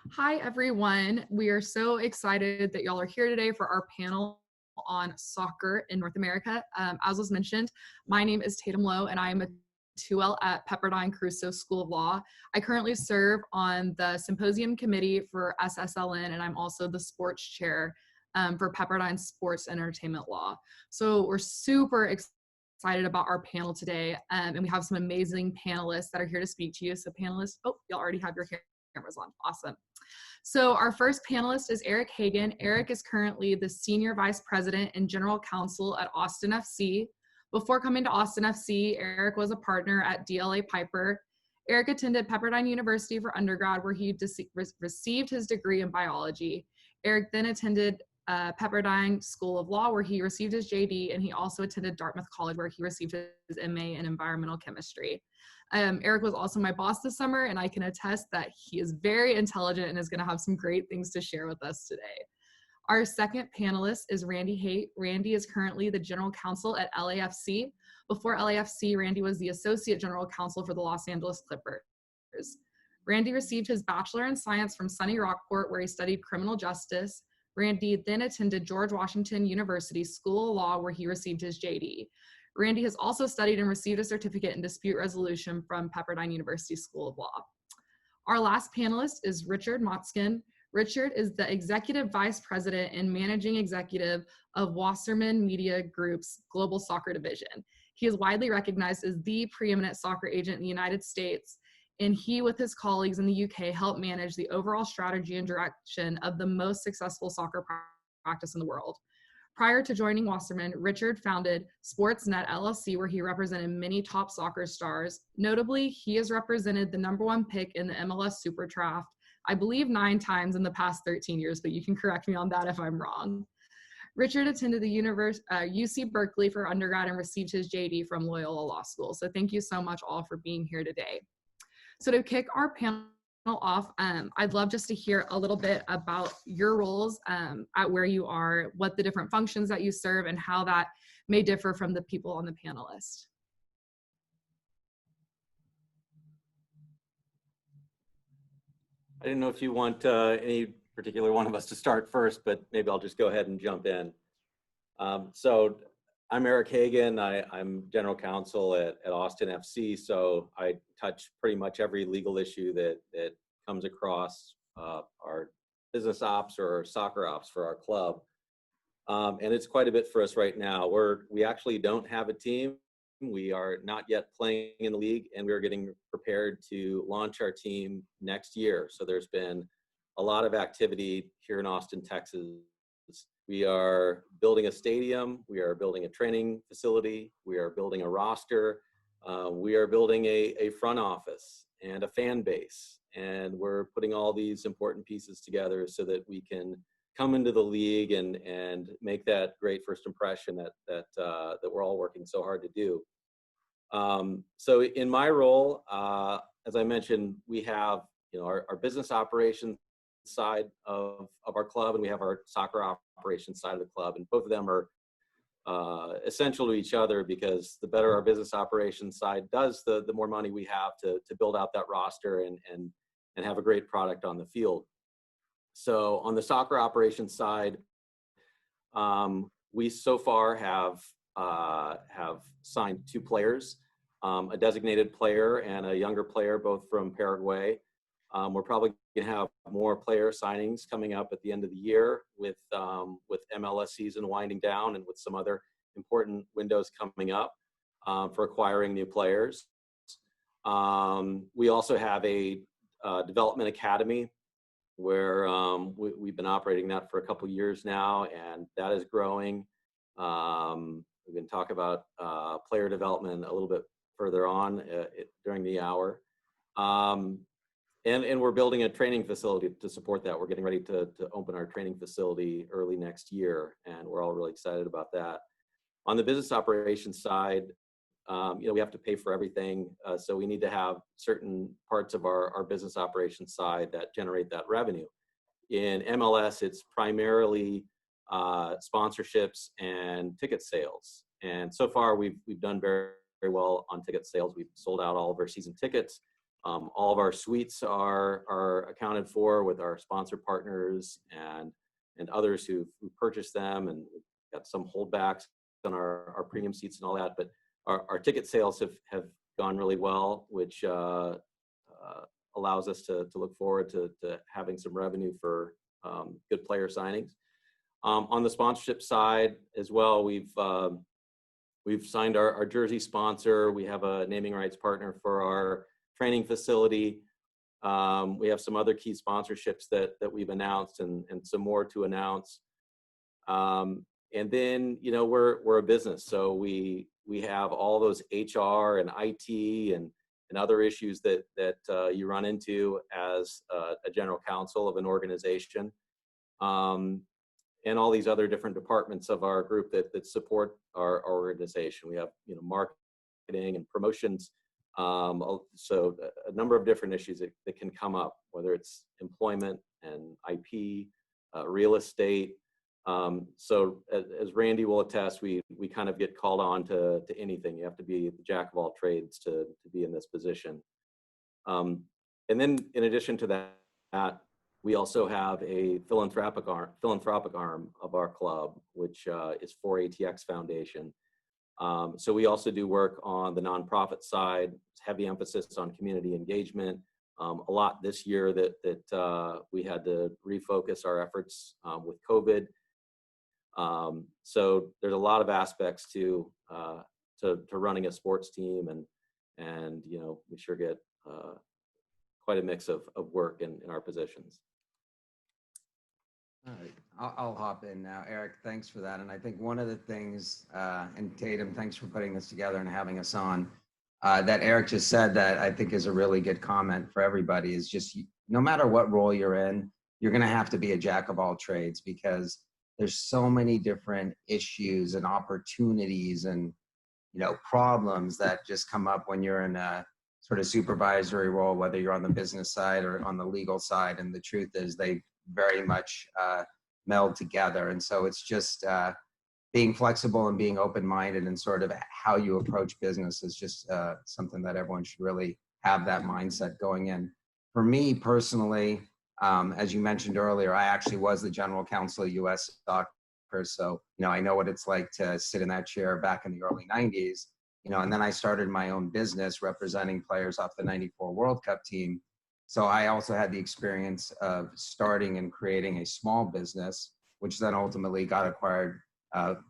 Hi, everyone. We are so excited that y'all are here today for our panel on soccer in North America. As was mentioned, my name is Tatum Lowe, and I am a 2L at Pepperdine Crusoe School of Law. I currently serve on the Symposium committee for SSLN, and I'm also the sports chair for Pepperdine Sports and Entertainment Law. So we're super excited about our panel today, and we have some amazing panelists that are here to speak to you. So panelists, oh, y'all already have your cameras on. Awesome. So our first panelist is Eric Hagen. Eric is currently the Senior Vice President and General Counsel at Austin FC. Before coming to Austin FC, Eric was a partner at DLA Piper. Eric attended Pepperdine University for undergrad, where he received his degree in biology. Eric then attended Pepperdine School of Law, where he received his JD, and he also attended Dartmouth College, where he received his MA in environmental chemistry. Eric was also my boss this summer, and I can attest that he is very intelligent and is going to have some great things to share with us today. Our second panelist is Randy Haight. Randy is currently the General Counsel at LAFC. Before LAFC, Randy was the Associate General Counsel for the Los Angeles Clippers. Randy received his Bachelor in Science from SUNY Rockport, where he studied criminal justice. Randy then attended George Washington University School of Law, where he received his JD. Randy has also studied and received a certificate in dispute resolution from Pepperdine University School of Law. Our last panelist is Richard Motzkin. Richard is the Executive Vice President and Managing Executive of Wasserman Media Group's Global Soccer Division. He is widely recognized as the preeminent soccer agent in the United States, and he, with his colleagues in the UK, helped manage the overall strategy and direction of the most successful soccer practice in the world. Prior to joining Wasserman, Richard founded Sportsnet LLC, where he represented many top soccer stars. Notably, he has represented the #1 pick in the MLS Super Draft, I believe 9 times in the past 13 years, but you can correct me on that if I'm wrong. Richard attended the UC Berkeley for undergrad and received his JD from Loyola Law School. So thank you so much all for being here today. So to kick our panel off, I'd love just to hear a little bit about your roles at where you are, what the different functions that you serve, and how that may differ from the people on the panel list. I didn't know if you want any particular one of us to start first, but maybe I'll just go ahead and jump in. So I'm Eric Hagen. I'm General Counsel at Austin FC, so I touch pretty much every legal issue that comes across our business ops or soccer ops for our club. And it's quite a bit for us right now. We actually don't have a team. We are not yet playing in the league, and we're getting prepared to launch our team next year. So there's been a lot of activity here in Austin, Texas. We are building a stadium. We are building a training facility. We are building a roster. We are building a front office and a fan base. And we're putting all these important pieces together so that we can come into the league and make that great first impression that we're all working so hard to do. So in my role, as I mentioned, we have our business operations side of our club, and we have our soccer operations side of the club, and both of them are essential to each other, because the better our business operations side does, the more money we have to build out that roster and have a great product on the field. So on the soccer operations side, we so far have signed 2 players, a designated player and a younger player, both from Paraguay. We're probably going to have more player signings coming up at the end of the year with MLS season winding down and with some other important windows coming up for acquiring new players. We also have a development academy where we've been operating that for a couple years now, and that is growing. We can talk about player development a little bit further on during the hour. And we're building a training facility to support that. We're getting ready to open our training facility early next year, and we're all really excited about that. On the business operations side, we have to pay for everything, so we need to have certain parts of our business operations side that generate that revenue. In MLS, it's primarily sponsorships and ticket sales, and so far we've done very, very well on ticket sales. We've sold out all of our season tickets. All of our suites are accounted for with our sponsor partners and others who purchased them, and we've got some holdbacks on our premium seats and all that. But our ticket sales have gone really well, which allows us to look forward to having some revenue for good player signings. On the sponsorship side as well, we've signed our jersey sponsor. We have a naming rights partner for our training facility. We have some other key sponsorships that we've announced and some more to announce. And then, you know, we're a business, so we have all those HR and IT and other issues that you run into as a general counsel of an organization. And all these other different departments of our group that support our organization. We have, you know, marketing and promotions. So a number of different issues that can come up, whether it's employment and IP, real estate. So as Randy will attest, we kind of get called on to anything. You have to be the jack of all trades to be in this position. And then in addition to that, we also have a philanthropic arm of our club, which is 4ATX Foundation. So we also do work on the nonprofit side, heavy emphasis on community engagement. A lot this year that we had to refocus our efforts with COVID. So there's a lot of aspects to running a sports team, and you know, we sure get quite a mix of work in our positions. All right, I'll hop in now. Eric, thanks for that. And I think one of the things, and Tatum, thanks for putting this together and having us on, that Eric just said that I think is a really good comment for everybody, is just no matter what role you're in, you're going to have to be a jack of all trades, because there's so many different issues and opportunities and, you know, problems that just come up when you're in a sort of supervisory role, whether you're on the business side or on the legal side. And the truth is they very much meld together. And so it's just being flexible and being open-minded, and sort of how you approach business is just something that everyone should really have that mindset going in. For me personally, as you mentioned earlier, I actually was the general counsel of US Soccer. So, you know, I know what it's like to sit in that chair back in the early 90s, you know, and then I started my own business representing players off the 94 World Cup team. So I also had the experience of starting and creating a small business, which then ultimately got acquired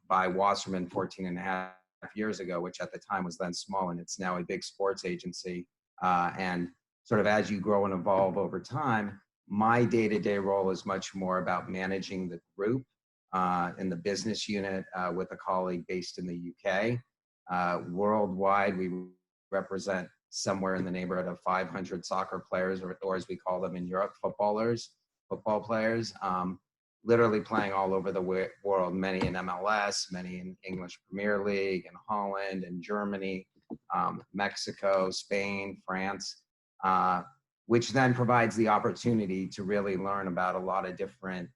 by Wasserman 14 and a half years ago, which at the time was then small, and it's now a big sports agency. And sort of as you grow and evolve over time, my day-to-day role is much more about managing the group in the business unit with a colleague based in the UK. Worldwide, we represent somewhere in the neighborhood of 500 soccer players, or as we call them in Europe, football players, literally playing all over the world, many in MLS, many in English Premier League, in Holland, and Germany, Mexico, Spain, France, which then provides the opportunity to really learn about a lot of different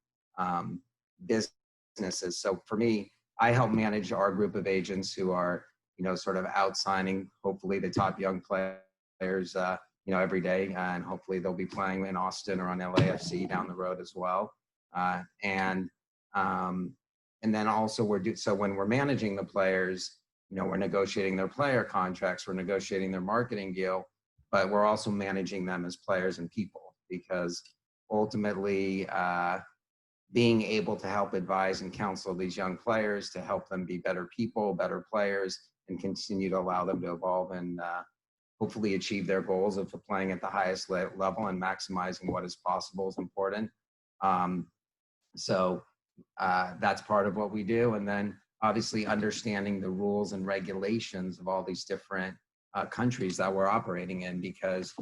businesses. So for me, I help manage our group of agents who are, you know, sort of out signing, hopefully the top young players, you know, every day, and hopefully they'll be playing in Austin or on LAFC down the road as well. And then also so when we're managing the players, you know, we're negotiating their player contracts, we're negotiating their marketing deal, but we're also managing them as players and people, because ultimately, being able to help advise and counsel these young players to help them be better people, better players, and continue to allow them to evolve and hopefully achieve their goals of playing at the highest level and maximizing what is possible is important. So that's part of what we do. And then obviously understanding the rules and regulations of all these different countries that we're operating in, because,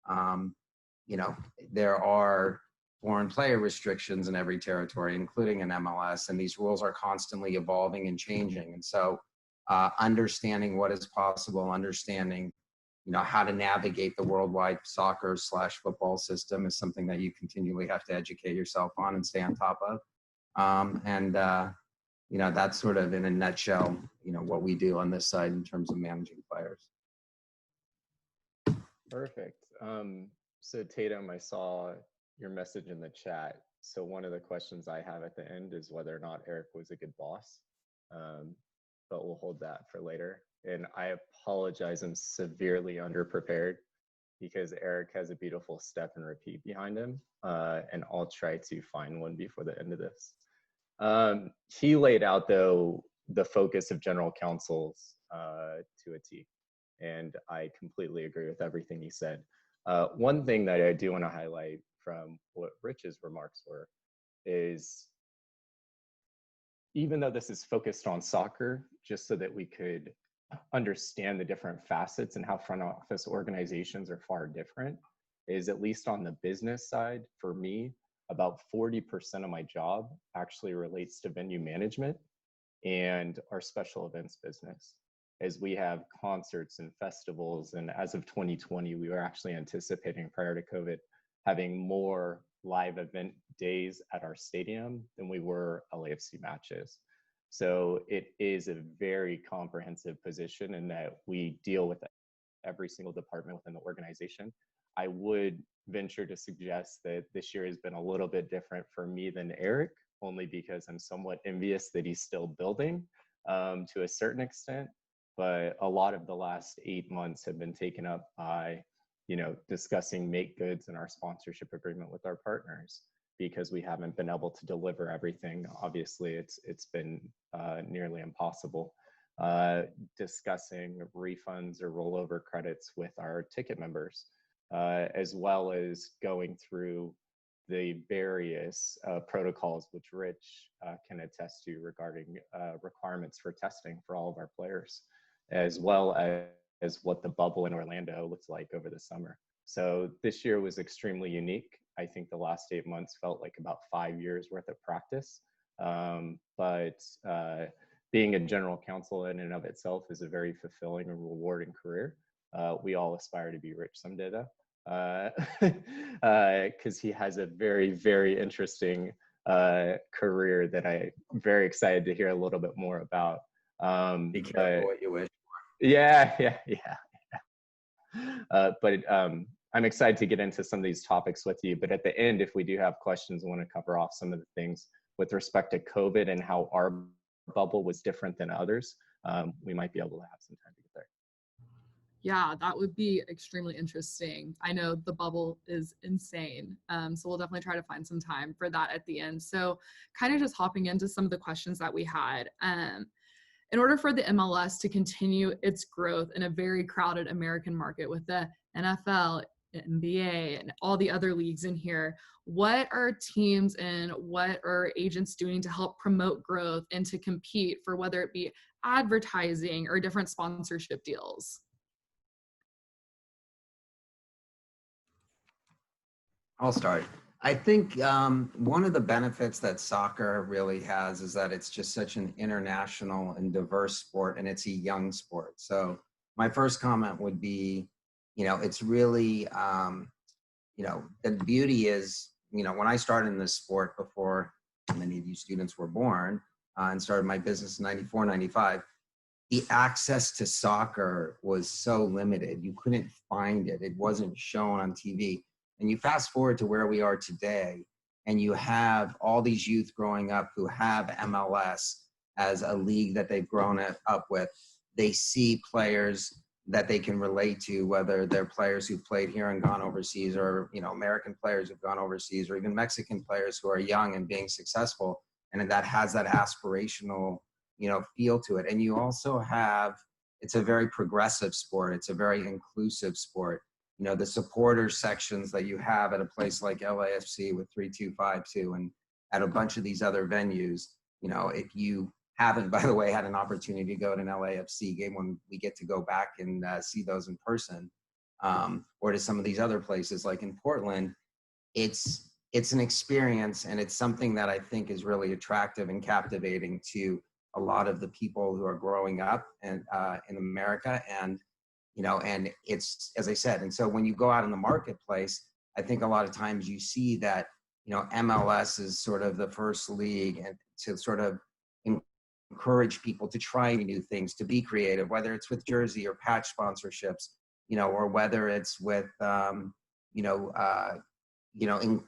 you know, there are foreign player restrictions in every territory, including in MLS, and these rules are constantly evolving and changing. And so understanding what is possible, understanding, you know, how to navigate the worldwide soccer/football system is something that you continually have to educate yourself on and stay on top of. You know, that's sort of in a nutshell, you know, what we do on this side in terms of managing players. Perfect. So Tatum, I saw your message in the chat. So one of the questions I have at the end is whether or not Eric was a good boss, but we'll hold that for later. And I apologize, I'm severely underprepared because Eric has a beautiful step and repeat behind him, and I'll try to find one before the end of this. He laid out, though, the focus of general counsels to a T, and I completely agree with everything he said. One thing that I do want to highlight from what Rich's remarks were is, even though this is focused on soccer, just so that we could understand the different facets and how front office organizations are far different, is at least on the business side, for me, about 40% of my job actually relates to venue management and our special events business. As we have concerts and festivals, and as of 2020, we were actually anticipating, prior to COVID, having more live event days at our stadium than we were LAFC matches. So it is a very comprehensive position in that we deal with every single department within the organization. I would venture to suggest that this year has been a little bit different for me than Eric, only because I'm somewhat envious that he's still building to a certain extent. But a lot of the last 8 months have been taken up by, discussing make goods and our sponsorship agreement with our partners, because we haven't been able to deliver everything. Obviously, it's been nearly impossible. Discussing refunds or rollover credits with our ticket members, as well as going through the various protocols which Rich can attest to regarding requirements for testing for all of our players, as well as what the bubble in Orlando looks like over the summer. So this year was extremely unique. I think the last 8 months felt like about 5 years worth of practice. But being a general counsel in and of itself is a very fulfilling and rewarding career. We all aspire to be Rich someday, though, because he has a very, very interesting career that I'm very excited to hear a little bit more about. Be careful what you wish. Yeah. But I'm excited to get into some of these topics with you. But at the end, if we do have questions, I want to cover off some of the things with respect to COVID and how our bubble was different than others. We might be able to have some time to get there. Yeah, that would be extremely interesting. I know the bubble is insane. So we'll definitely try to find some time for that at the end. So kind of just hopping into some of the questions that we had. In order for the MLS to continue its growth in a very crowded American market with the NFL, NBA, and all the other leagues in here, what are teams and what are agents doing to help promote growth and to compete for whether it be advertising or different sponsorship deals? I'll start. I think one of the benefits that soccer really has is that it's just such an international and diverse sport, and it's a young sport. So my first comment would be, it's really, the beauty is, when I started in this sport before many of you students were born and started my business in 94, 95, the access to soccer was so limited. You couldn't find it. It wasn't shown on TV. And you fast forward to where we are today, and you have all these youth growing up who have MLS as a league that they've grown up with. They see players that they can relate to, whether they're players who've played here and gone overseas, or American players who've gone overseas, or even Mexican players who are young and being successful, and that has that aspirational feel to it. And you also have, it's a very progressive sport. It's a very inclusive sport. The supporter sections that you have at a place like LAFC with 3252 and at a bunch of these other venues, if you haven't, by the way, had an opportunity to go to an LAFC game when we get to go back and see those in person, or to some of these other places like in Portland, it's an experience, and it's something that I think is really attractive and captivating to a lot of the people who are growing up in America. And it's, as I said, and so when you go out in the marketplace, I think a lot of times you see that, MLS is sort of the first league, and to sort of encourage people to try new things, to be creative, whether it's with jersey or patch sponsorships. or whether it's with, you know,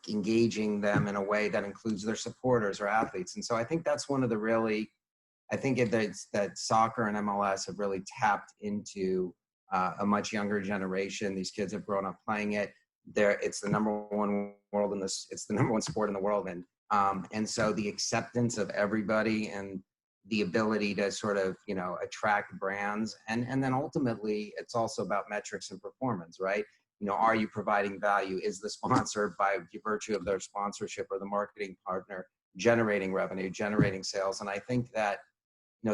engaging them in a way that includes their supporters or athletes. And so I think that's one of the really, I think that soccer and MLS have really tapped into a much younger generation. These kids have grown up playing it. It's the number one world in this. It's the number one sport in the world, and so the acceptance of everybody and the ability to sort of attract brands, and then ultimately it's also about metrics and performance, right? Are you providing value? Is the sponsor, by virtue of their sponsorship or the marketing partner, generating revenue, generating sales? And I think that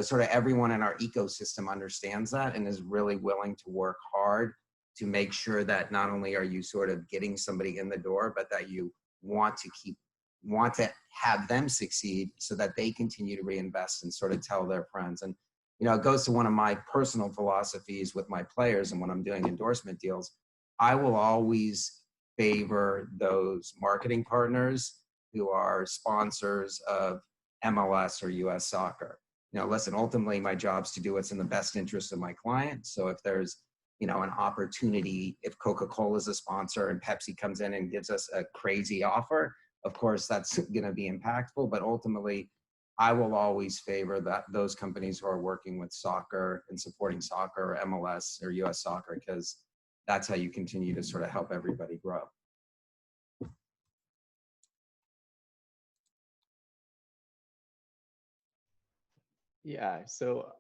sort of everyone in our ecosystem understands that and is really willing to work hard to make sure that not only are you sort of getting somebody in the door, but that you want to have them succeed so that they continue to reinvest and sort of tell their friends. And, it goes to one of my personal philosophies with my players. And when I'm doing endorsement deals, I will always favor those marketing partners who are sponsors of MLS or US soccer. Listen, ultimately my job's to do what's in the best interest of my client. So if there's, an opportunity, if Coca-Cola is a sponsor and Pepsi comes in and gives us a crazy offer, of course that's going to be impactful. But ultimately, I will always favor those companies who are working with soccer and supporting soccer or MLS or US soccer, because that's how you continue to sort of help everybody grow. Yeah, so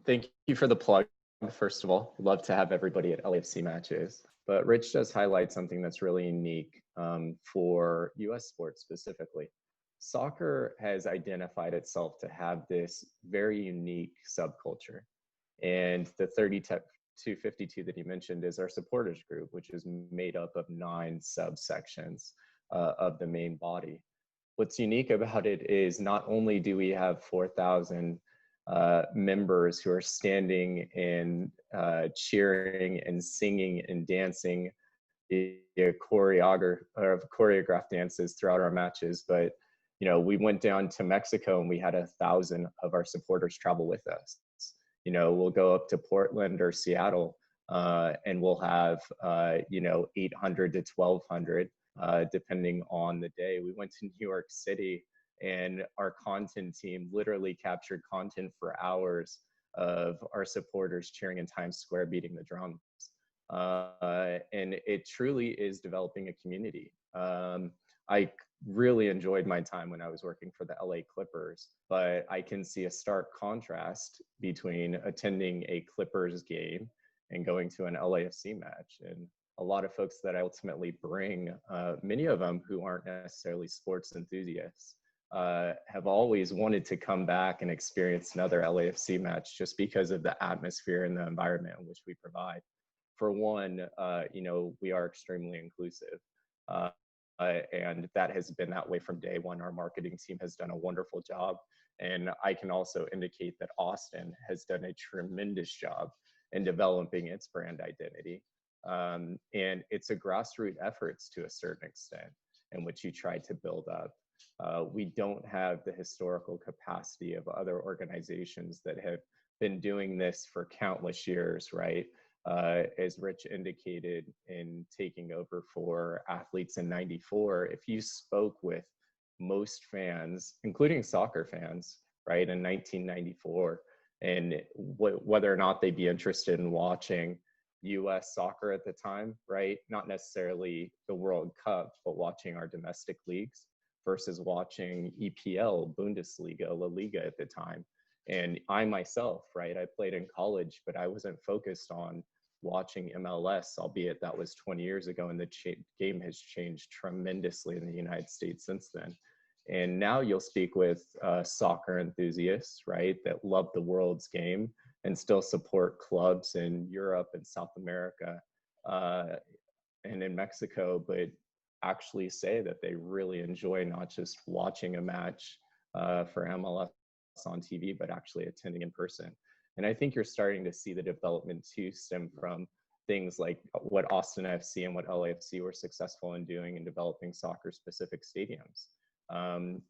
thank you for the plug. First of all, love to have everybody at LAFC matches. But Rich does highlight something that's really unique for US sports specifically. Soccer has identified itself to have this very unique subculture. And the 3252 that you mentioned is our supporters group, which is made up of 9 subsections of the main body. What's unique about it is not only do we have 4,000 members who are standing and cheering and singing and dancing choreographed dances throughout our matches, but we went down to Mexico and we had 1,000 of our supporters travel with us. We'll go up to Portland or Seattle and we'll have 800 to 1,200 depending on the day. We went to New York City and our content team literally captured content for hours of our supporters cheering in Times Square, beating the drums. And it truly is developing a community. I really enjoyed my time when I was working for the LA Clippers, but I can see a stark contrast between attending a Clippers game and going to an LAFC match. And a lot of folks that I ultimately bring, many of them who aren't necessarily sports enthusiasts, have always wanted to come back and experience another LAFC match just because of the atmosphere and the environment in which we provide. For one, we are extremely inclusive. And that has been that way from day one. Our marketing team has done a wonderful job. And I can also indicate that Austin has done a tremendous job in developing its brand identity. And it's a grassroots efforts to a certain extent in which you try to build up. We don't have the historical capacity of other organizations that have been doing this for countless years, right? As Rich indicated in taking over for athletes in '94, if you spoke with most fans, including soccer fans, right, in 1994, and whether or not they'd be interested in watching US soccer at the time, right? Not necessarily the World Cup, but watching our domestic leagues versus watching EPL, Bundesliga, La Liga at the time. And I myself, right, I played in college, but I wasn't focused on watching MLS, albeit that was 20 years ago, and the game has changed tremendously in the United States since then. And now you'll speak with soccer enthusiasts, right, that love the world's game and still support clubs in Europe and South America and in Mexico, but actually say that they really enjoy not just watching a match for MLS on TV, but actually attending in person. And I think you're starting to see the development too stem from things like what Austin FC and what LAFC were successful in doing in developing soccer-specific stadiums,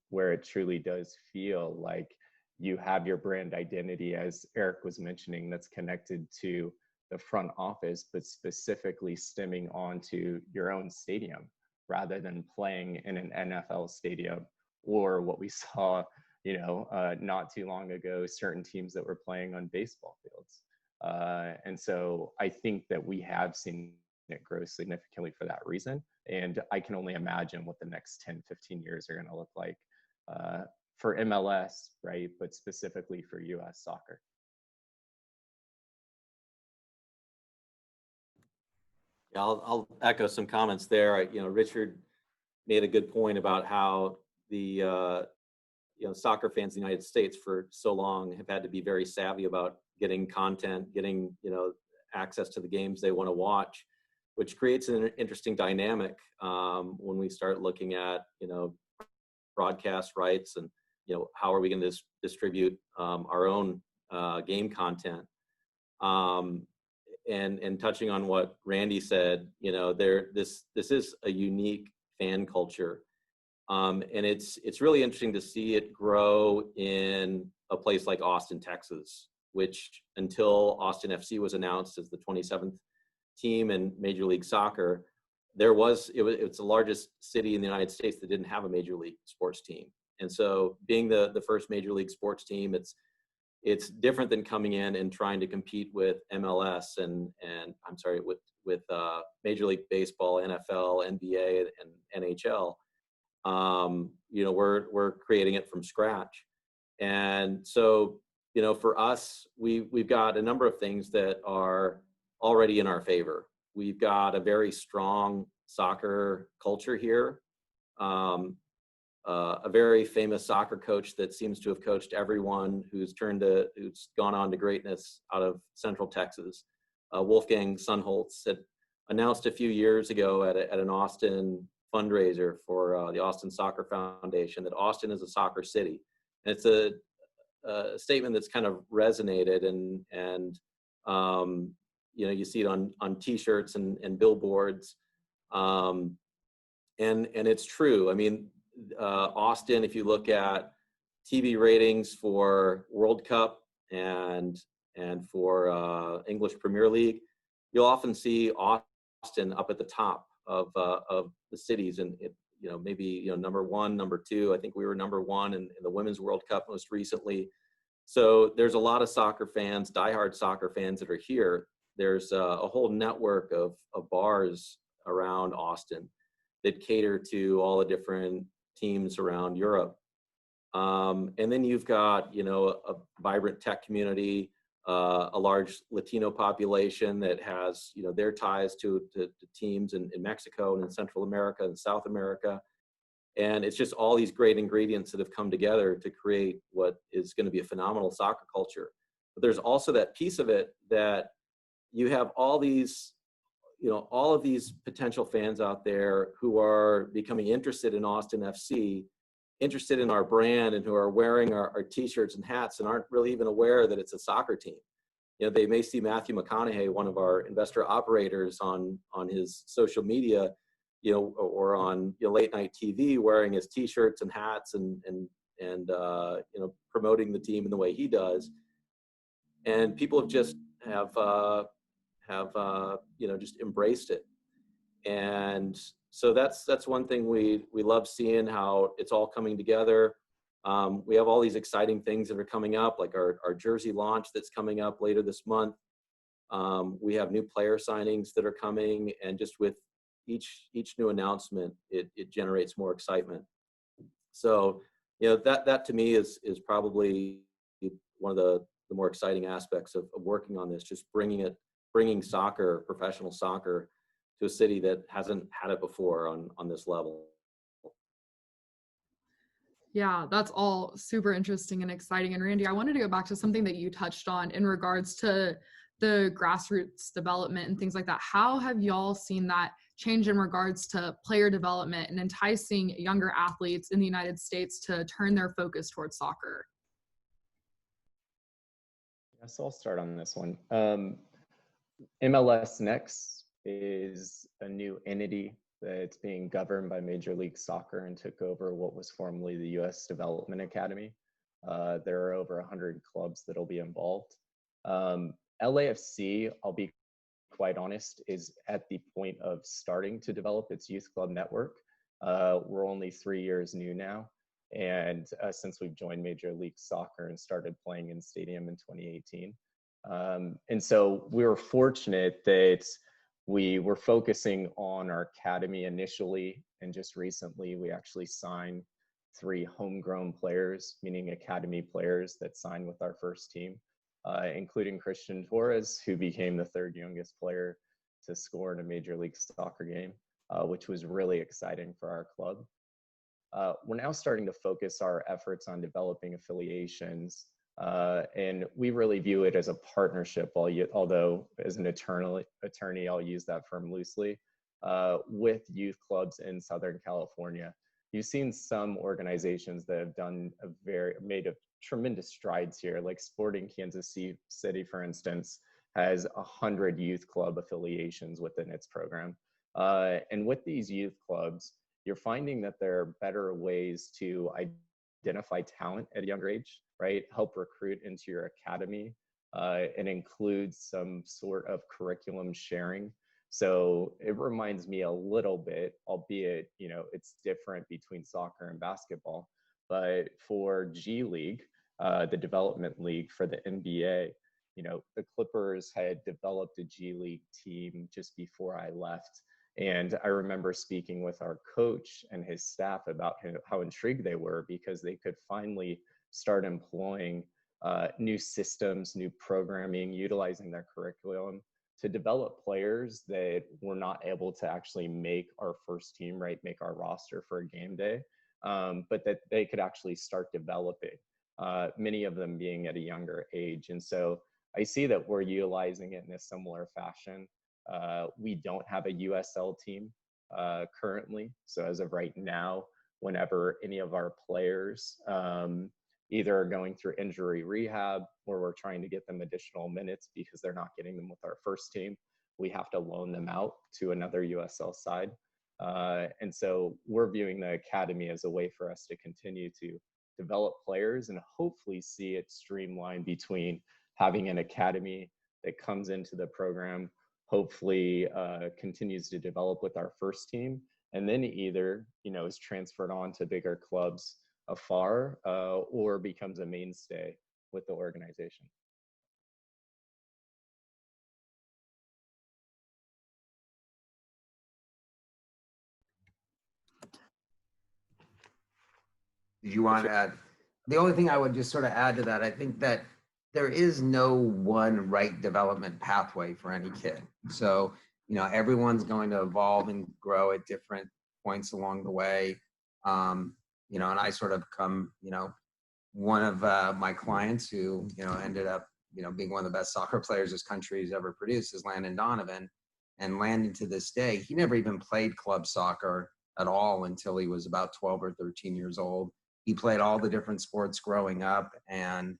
where it truly does feel like you have your brand identity, as Eric was mentioning, that's connected to the front office, but specifically stemming onto your own stadium rather than playing in an NFL stadium, or what we saw, not too long ago, certain teams that were playing on baseball fields. And so I think that we have seen it grow significantly for that reason. And I can only imagine what the next 10, 15 years are going to look like for MLS, right? But specifically for US soccer. Yeah, I'll echo some comments there. Richard made a good point about how the soccer fans in the United States for so long have had to be very savvy about getting content, getting access to the games they want to watch, which creates an interesting dynamic when we start looking at broadcast rights and how are we going to distribute our own game content. And touching on what Randy said, this is a unique fan culture. And it's really interesting to see it grow in a place like Austin, Texas, which until Austin FC was announced as the 27th team in Major League Soccer, it's the largest city in the United States that didn't have a Major League sports team. And so being the first Major League sports team, it's different than coming in and trying to compete with MLS with Major League Baseball, NFL, NBA, and NHL. We're creating it from scratch. And so, for us, we've got a number of things that are already in our favor. We've got a very strong soccer culture here. A very famous soccer coach that seems to have coached everyone who's gone on to greatness out of Central Texas. Wolfgang Sunholtz had announced a few years ago at an Austin fundraiser for the Austin Soccer Foundation that Austin is a soccer city. And it's a statement that's kind of resonated and you see it on T-shirts and billboards. And it's true. I mean, Austin, if you look at TV ratings for World Cup and for English Premier League, you'll often see Austin up at the top of the cities, and maybe number one, number two. I think we were number one in the Women's World Cup most recently. So there's a lot of soccer fans, diehard soccer fans that are here. There's a whole network of bars around Austin that cater to all the different teams around Europe. And then you've got, a vibrant tech community, a large Latino population that has, their ties to teams in Mexico and in Central America and South America. And it's just all these great ingredients that have come together to create what is going to be a phenomenal soccer culture. But there's also that piece of it that you have all of these potential fans out there who are becoming interested in Austin FC, interested in our brand, and who are wearing our T-shirts and hats and aren't really even aware that it's a soccer team. They may see Matthew McConaughey, one of our investor operators, on his social media, or on late night TV, wearing his T-shirts and hats and promoting the team in the way he does. And people have just just embraced it. And so that's one thing we love seeing, how it's all coming together. We have all these exciting things that are coming up, like our jersey launch that's coming up later this month. We have new player signings that are coming, and just with each new announcement, it generates more excitement. So, that to me is probably one of the more exciting aspects of working on this, just bringing soccer, professional soccer, to a city that hasn't had it before on this level. Yeah, that's all super interesting and exciting. And Randy, I wanted to go back to something that you touched on in regards to the grassroots development and things like that. How have y'all seen that change in regards to player development and enticing younger athletes in the United States to turn their focus towards soccer? So I'll start on this one. MLS Next is a new entity that's being governed by Major League Soccer and took over what was formerly the U.S. Development Academy. There are over 100 clubs that'll be involved. LAFC, I'll be quite honest, is at the point of starting to develop its youth club network. We're only 3 years new now. And since we've joined Major League Soccer and started playing in stadium in 2018. And so we were fortunate that we were focusing on our academy initially, and just recently we actually signed 3 homegrown players, meaning academy players that signed with our first team, including Christian Torres, who became the 3rd youngest player to score in a Major League Soccer game, which was really exciting for our club. We're now starting to focus our efforts on developing affiliations, and we really view it as a partnership, although as an attorney, I'll use that term loosely, with youth clubs in Southern California. You've seen some organizations that have made a tremendous strides here, like Sporting Kansas City, for instance, has 100 youth club affiliations within its program. And with these youth clubs, you're finding that there are better ways to identify talent at a younger age, right? Help recruit into your academy, and include some sort of curriculum sharing. So it reminds me a little bit, albeit, it's different between soccer and basketball, but for G League, the development league for the NBA, the Clippers had developed a G League team just before I left. And I remember speaking with our coach and his staff about how intrigued they were, because they could finally start employing new systems, new programming, utilizing their curriculum to develop players that were not able to actually make our first team, right, make our roster for a game day, but that they could actually start developing, many of them being at a younger age. And so I see that we're utilizing it in a similar fashion. We don't have a USL team currently. So as of right now, whenever any of our players either are going through injury rehab, or we're trying to get them additional minutes because they're not getting them with our first team, we have to loan them out to another USL side. And so we're viewing the academy as a way for us to continue to develop players and hopefully see it streamline between having an academy that comes into the program, hopefully continues to develop with our first team, and then either is transferred on to bigger clubs afar, or becomes a mainstay with the organization. Did you want to add? The only thing I would just sort of add to that, I think that there is no one right development pathway for any kid. So, everyone's going to evolve and grow at different points along the way. And I sort of come, one of my clients who, ended up, being one of the best soccer players this country has ever produced is Landon Donovan. And Landon, to this day, he never even played club soccer at all until he was about 12 or 13 years old. He played all the different sports growing up, and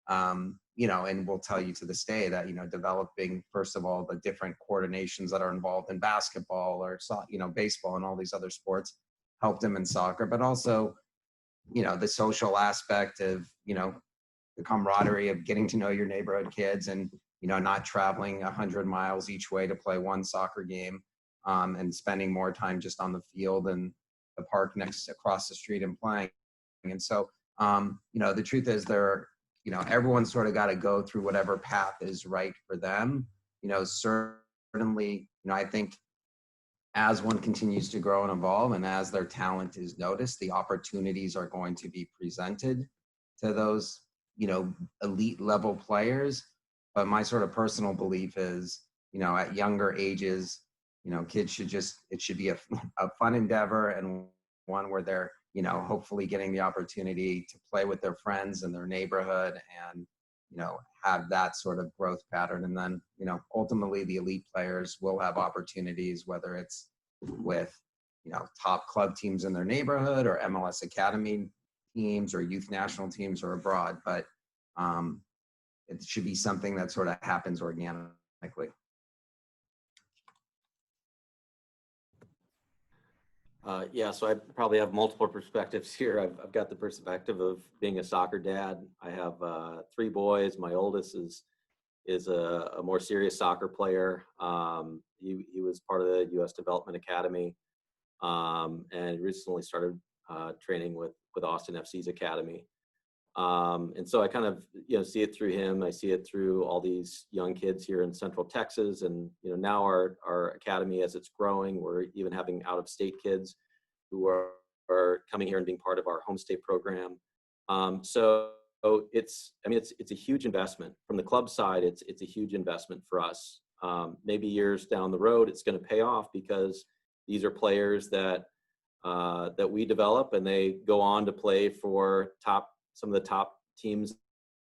and we'll tell you to this day that, developing, first of all, the different coordinations that are involved in basketball or, baseball and all these other sports helped him in soccer, but also, the social aspect of, the camaraderie of getting to know your neighborhood kids and, not traveling 100 miles each way to play one soccer game, and spending more time just on the field and the park across the street and playing. And so, the truth is everyone's sort of got to go through whatever path is right for them. Certainly, I think as one continues to grow and evolve and as their talent is noticed, the opportunities are going to be presented to those, elite level players. But my sort of personal belief is, at younger ages, kids it should be a fun endeavor, and one where they're, hopefully getting the opportunity to play with their friends in their neighborhood and, have that sort of growth pattern. And then, ultimately the elite players will have opportunities, whether it's with, top club teams in their neighborhood or MLS Academy teams or youth national teams or abroad. But it should be something that sort of happens organically. Yeah, so I probably have multiple perspectives here. I've got the perspective of being a soccer dad. I have 3 boys. My oldest is is a more serious soccer player. He was part of the U.S. Development Academy, and recently started training with Austin FC's academy. And so I kind of, see it through him. I see it through all these young kids here in Central Texas. And, now our academy, as it's growing, we're even having out-of-state kids who are coming here and being part of our homestay program. So it's a huge investment. From the club side, it's a huge investment for us. Maybe years down the road, it's going to pay off because these are players that we develop, and they go on to play for some of the top teams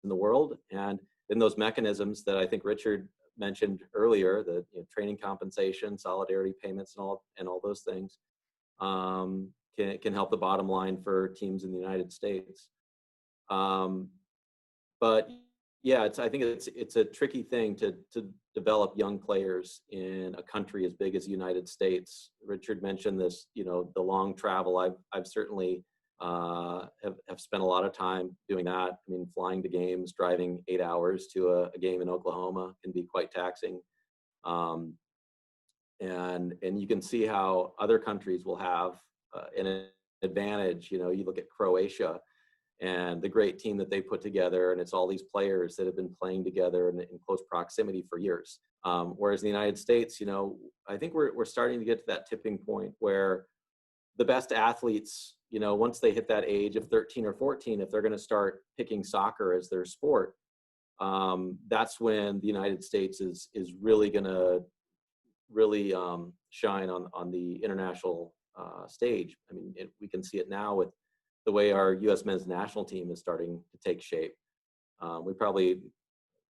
in the world. And then those mechanisms that I think Richard mentioned earlier, the training compensation, solidarity payments, and all those things, can help the bottom line for teams in the United States. But yeah, I think it's a tricky thing to develop young players in a country as big as the United States. Richard mentioned this, the long travel. I've certainly have spent a lot of time doing that. I mean, flying to games, driving 8 hours to a game in Oklahoma can be quite taxing. And you can see how other countries will have an advantage. You look at Croatia and the great team that they put together, and it's all these players that have been playing together in close proximity for years. Whereas in the United States, I think we're starting to get to that tipping point where the best athletes, once they hit that age of 13 or 14, if they're going to start picking soccer as their sport, that's when the United States is really going to shine on the international stage. I mean, we can see it now with the way our U.S. men's national team is starting to take shape. We probably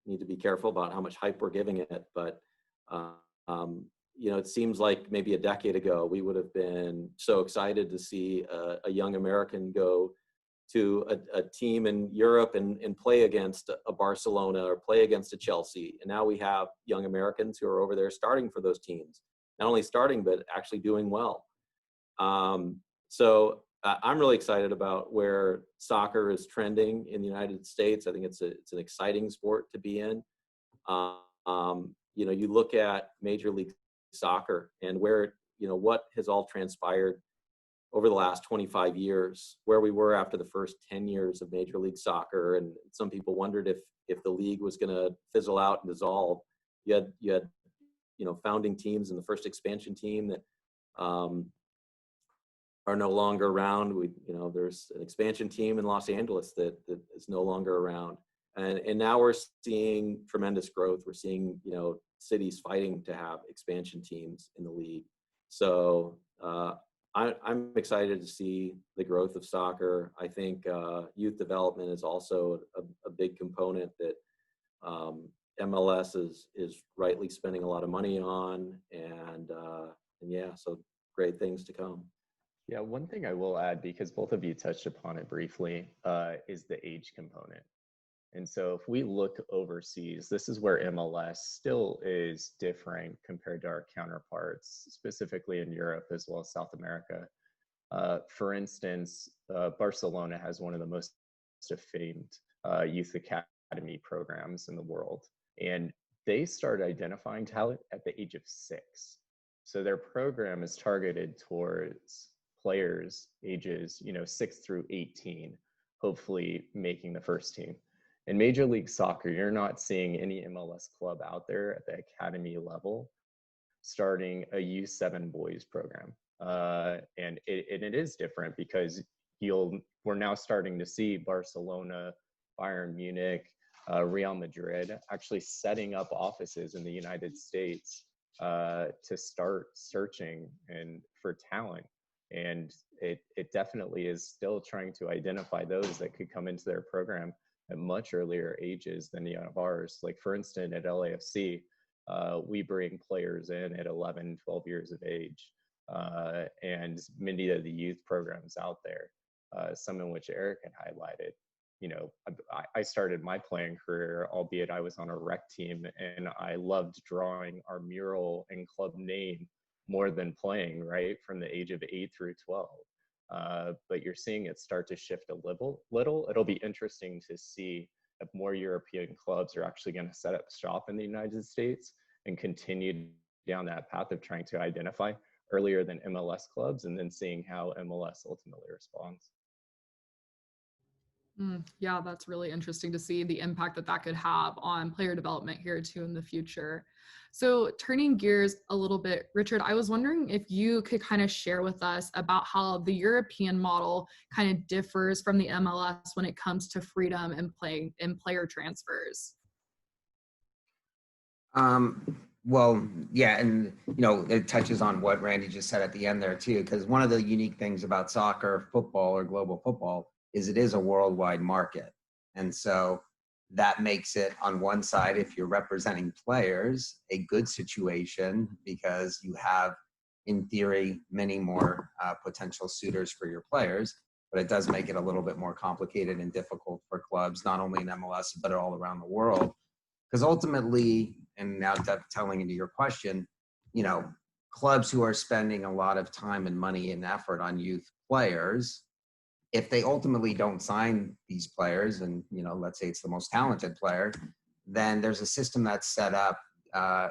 need to be careful about how much hype we're giving it, but it seems like maybe a decade ago we would have been so excited to see a young American go to a team in Europe and play against a Barcelona or play against a Chelsea. And now we have young Americans who are over there starting for those teams, not only starting, but actually doing well. So I'm really excited about where soccer is trending in the United States. I think it's an exciting sport to be in. You look at Major League Soccer and where, what has all transpired over the last 25 years, where we were after the first 10 years of Major League Soccer. And some people wondered if the league was going to fizzle out and dissolve. You had founding teams and the first expansion team that are no longer around. There's an expansion team in Los Angeles that is no longer around. And now we're seeing tremendous growth. We're seeing, cities fighting to have expansion teams in the league. So I'm excited to see the growth of soccer. I think youth development is also a big component that MLS is rightly spending a lot of money on. And yeah, so great things to come. Yeah, one thing I will add, because both of you touched upon it briefly, is the age component. And so if we look overseas, this is where MLS still is different compared to our counterparts, specifically in Europe as well as South America. For instance, Barcelona has one of the most famed youth academy programs in the world. And they started identifying talent at the age of 6. So their program is targeted towards players ages 6 through 18, hopefully making the first team. In Major League Soccer, you're not seeing any MLS club out there at the academy level starting a U7 boys program. And it is different because we're now starting to see Barcelona, Bayern Munich, Real Madrid actually setting up offices in the United States to start searching for talent. And it definitely is still trying to identify those that could come into their program at much earlier ages than any of ours. Like, for instance, at LAFC, we bring players in at 11, 12 years of age. And many of the youth programs out there, some in which Eric had highlighted, I started my playing career, albeit I was on a rec team, and I loved drawing our mural and club name more than playing, right, from the age of 8 through 12. But you're seeing it start to shift a little. It'll be interesting to see that more European clubs are actually going to set up shop in the United States and continue down that path of trying to identify earlier than MLS clubs, and then seeing how MLS ultimately responds. Yeah, that's really interesting to see the impact that that could have on player development here too in the future. So turning gears a little bit, Richard, I was wondering if you could kind of share with us about how the European model kind of differs from the MLS when it comes to freedom and player transfers. Well, yeah, and it touches on what Randy just said at the end there too, because one of the unique things about soccer, football, or global football is it is a worldwide market. And so that makes it, on one side, if you're representing players, a good situation because you have, in theory, many more potential suitors for your players. But it does make it a little bit more complicated and difficult for clubs, not only in MLS, but all around the world. Because ultimately, and now telling into your question, clubs who are spending a lot of time and money and effort on youth players, if they ultimately don't sign these players, and let's say it's the most talented player, then there's a system that's set up, by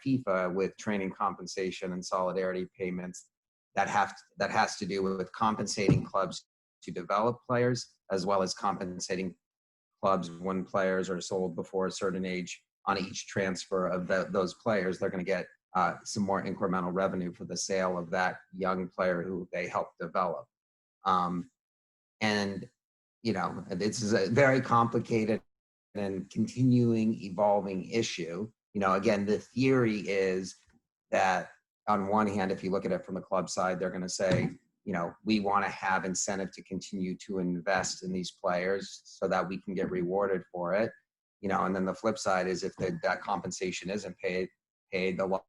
FIFA with training compensation and solidarity payments that has to do with compensating clubs to develop players, as well as compensating clubs when players are sold before a certain age. On each transfer of those players, they're going to get some more incremental revenue for the sale of that young player who they helped develop. And this is a very complicated and continuing evolving issue. Again, the theory is that on one hand, if you look at it from the club side, they're going to say, we want to have incentive to continue to invest in these players so that we can get rewarded for it. And then the flip side is if that compensation isn't paid, a lot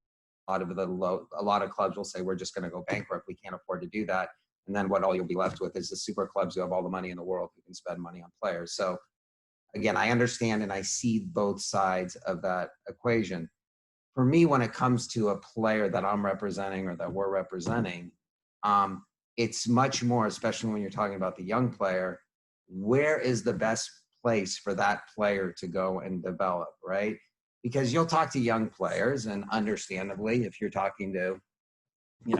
of clubs will say, we're just going to go bankrupt. We can't afford to do that. And then all you'll be left with is the super clubs who have all the money in the world who can spend money on players. So again, I understand and I see both sides of that equation. For me, when it comes to a player that I'm representing or that we're representing, it's much more, especially when you're talking about the young player, where is the best place for that player to go and develop, right? Because you'll talk to young players, and understandably, if you're talking to,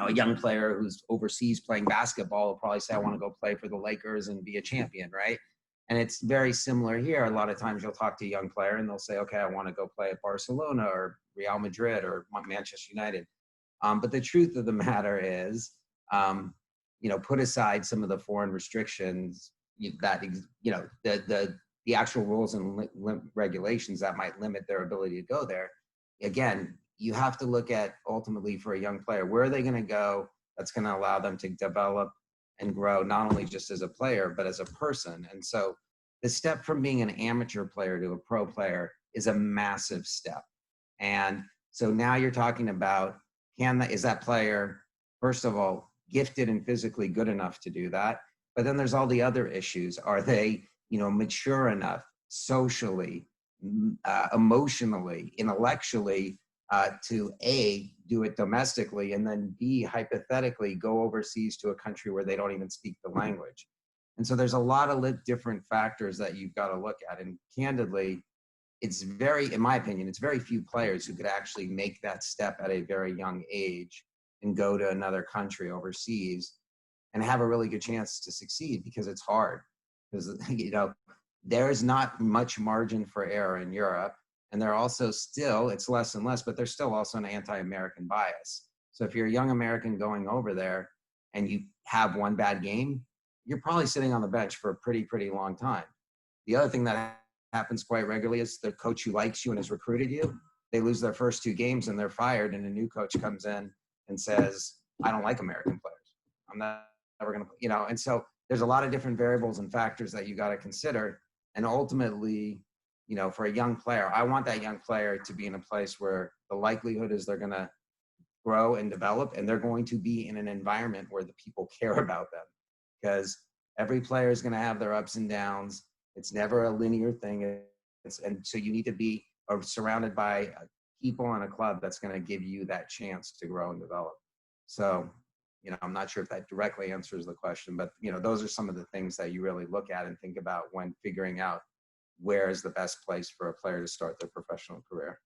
a young player who's overseas playing basketball, will probably say, I want to go play for the Lakers and be a champion, right? And it's very similar here. A lot of times you'll talk to a young player and they'll say, okay, I want to go play at Barcelona or Real Madrid or Manchester United. But the truth of the matter is, put aside some of the foreign restrictions that, the actual rules and regulations that might limit their ability to go there. Again, you have to look at ultimately for a young player, where are they going to go that's going to allow them to develop and grow, not only just as a player, but as a person. And so the step from being an amateur player to a pro player is a massive step. And so now you're talking about, is that player, first of all, gifted and physically good enough to do that? But then there's all the other issues. Are they, mature enough socially, emotionally, intellectually, to A, do it domestically, and then B, hypothetically go overseas to a country where they don't even speak the language? And so there's a lot of different factors that you've got to look at. And candidly, in my opinion, it's very few players who could actually make that step at a very young age and go to another country overseas and have a really good chance to succeed, because it's hard. Because, there's not much margin for error in Europe. And they're also still, it's less and less, but there's still also an anti-American bias. So if you're a young American going over there and you have one bad game, you're probably sitting on the bench for a pretty long time. The other thing that happens quite regularly is the coach who likes you and has recruited you, they lose their first 2 games and they're fired, and a new coach comes in and says, I don't like American players. I'm not ever going to, and so there's a lot of different variables and factors that you got to consider. And ultimately, for a young player, I want that young player to be in a place where the likelihood is they're going to grow and develop, and they're going to be in an environment where the people care about them, because every player is going to have their ups and downs. It's never a linear thing. And so you need to be surrounded by people in a club that's going to give you that chance to grow and develop. So, I'm not sure if that directly answers the question, but, those are some of the things that you really look at and think about when figuring out where is the best place for a player to start their professional career.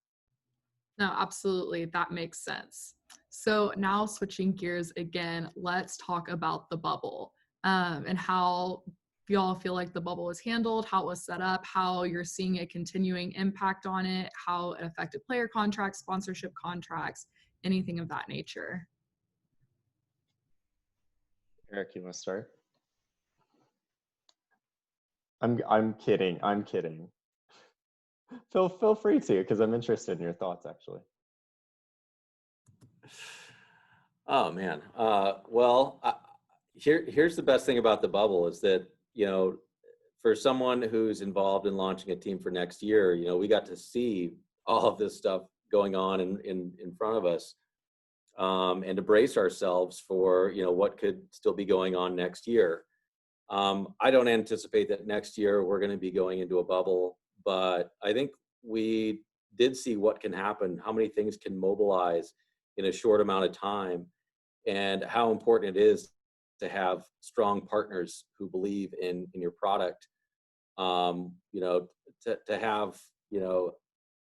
No, absolutely. That makes sense. So now switching gears again, let's talk about the bubble and how y'all feel like the bubble was handled, how it was set up, how you're seeing a continuing impact on it, how it affected player contracts, sponsorship contracts, anything of that nature. Eric, you want to start? I'm kidding. I'm kidding. Feel free to, because I'm interested in your thoughts actually. Oh man. Well, here's the best thing about the bubble is that, you know, for someone who's involved in launching a team for next year, you know, we got to see all of this stuff going on in front of us, and to brace ourselves for, you know, what could still be going on next year. I don't anticipate that next year we're going to be going into a bubble, but I think we did see what can happen, how many things can mobilize in a short amount of time, and how important it is to have strong partners who believe in your product. You know, to have, you know,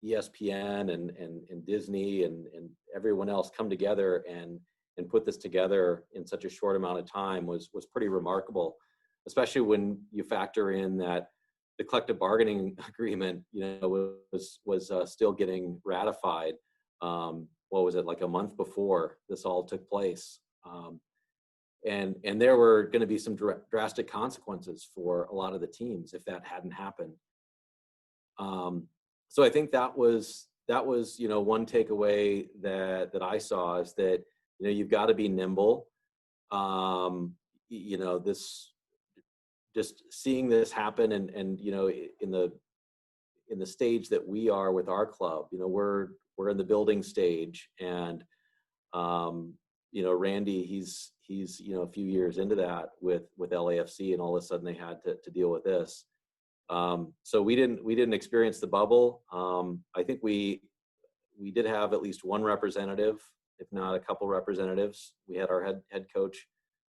ESPN and Disney and everyone else come together and put this together in such a short amount of time was pretty remarkable, especially when you factor in that the collective bargaining agreement, you know, was still getting ratified. What was it, like a month before this all took place? And there were going to be some drastic consequences for a lot of the teams if that hadn't happened. So I think that was, you know, one takeaway that I saw is that, you know, you've got to be nimble. You know, this, just seeing this happen and, you know, in the stage that we are with our club, you know, we're in the building stage, and, you know, Randy, he's, you know, a few years into that with LAFC, and all of a sudden they had to deal with this. So we didn't experience the bubble. I think we did have at least one representative, if not a couple representatives. We had our head coach,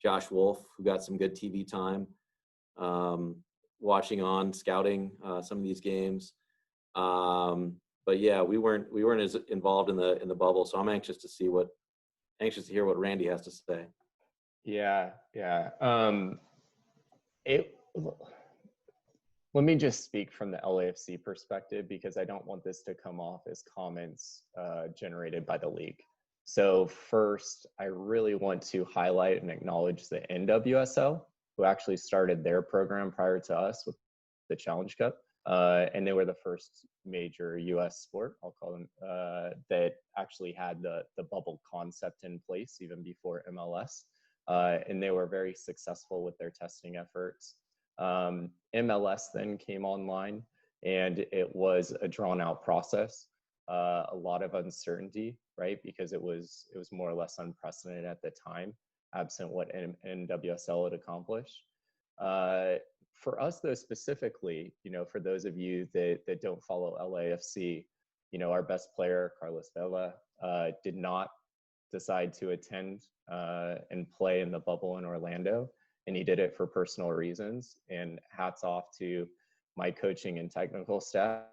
Josh Wolf, who got some good TV time, scouting some of these games. But yeah, we weren't as involved in the bubble. So I'm anxious to hear what Randy has to say. Yeah. Let me just speak from the LAFC perspective, because I don't want this to come off as comments generated by the league. So first, I really want to highlight and acknowledge the NWSL, who actually started their program prior to us with the Challenge Cup. And they were the first major US sport, I'll call them, that actually had the bubble concept in place even before MLS. And they were very successful with their testing efforts. MLS then came online, and it was a drawn out process, a lot of uncertainty, right? Because it was more or less unprecedented at the time, absent what NWSL had accomplished. For us though, specifically, you know, for those of you that don't follow LAFC, you know, our best player, Carlos Vela, did not decide to attend and play in the bubble in Orlando. And he did it for personal reasons. And hats off to my coaching and technical staff,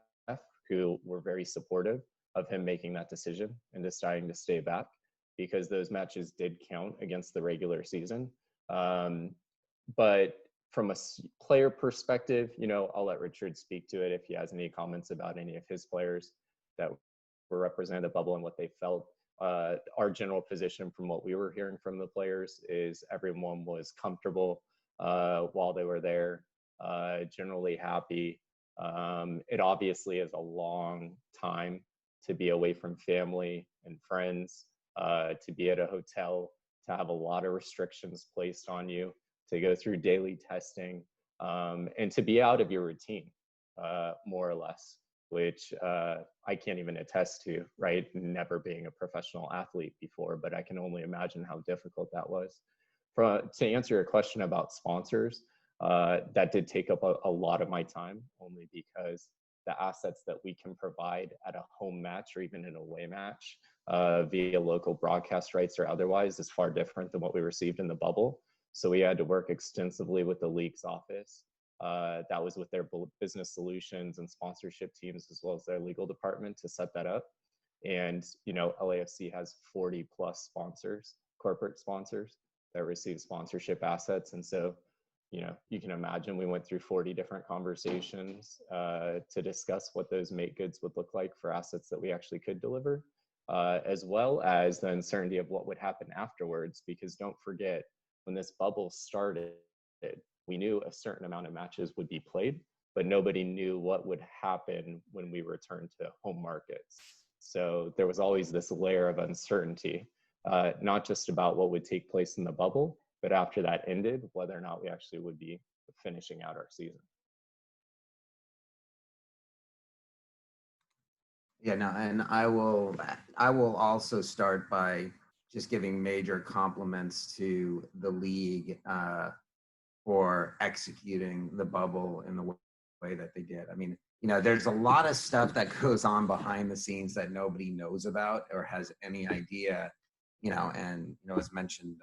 who were very supportive of him making that decision and deciding to stay back, because those matches did count against the regular season. But from a player perspective, you know, I'll let Richard speak to it if he has any comments about any of his players that were representing the bubble and what they felt. Our general position from what we were hearing from the players is everyone was comfortable while they were there, generally happy. It obviously is a long time to be away from family and friends, to be at a hotel, to have a lot of restrictions placed on you, to go through daily testing, and to be out of your routine, more or less, which I can't even attest to, right? Never being a professional athlete before, but I can only imagine how difficult that was. To answer your question about sponsors, that did take up a lot of my time, only because the assets that we can provide at a home match or even an away match via local broadcast rights or otherwise is far different than what we received in the bubble. So we had to work extensively with the league's office That was with their business solutions and sponsorship teams, as well as their legal department, to set that up. And, you know, LAFC has 40 plus sponsors, corporate sponsors, that receive sponsorship assets. And so, you know, you can imagine we went through 40 different conversations to discuss what those make goods would look like for assets that we actually could deliver, as well as the uncertainty of what would happen afterwards. Because don't forget, when this bubble started, we knew a certain amount of matches would be played, but nobody knew what would happen when we returned to home markets. So there was always this layer of uncertainty, not just about what would take place in the bubble, but after that ended, whether or not we actually would be finishing out our season. Yeah, no, and I will also start by just giving major compliments to the league for executing the bubble in the way that they did. I mean, you know, there's a lot of stuff that goes on behind the scenes that nobody knows about or has any idea, you know, and, you know, as mentioned,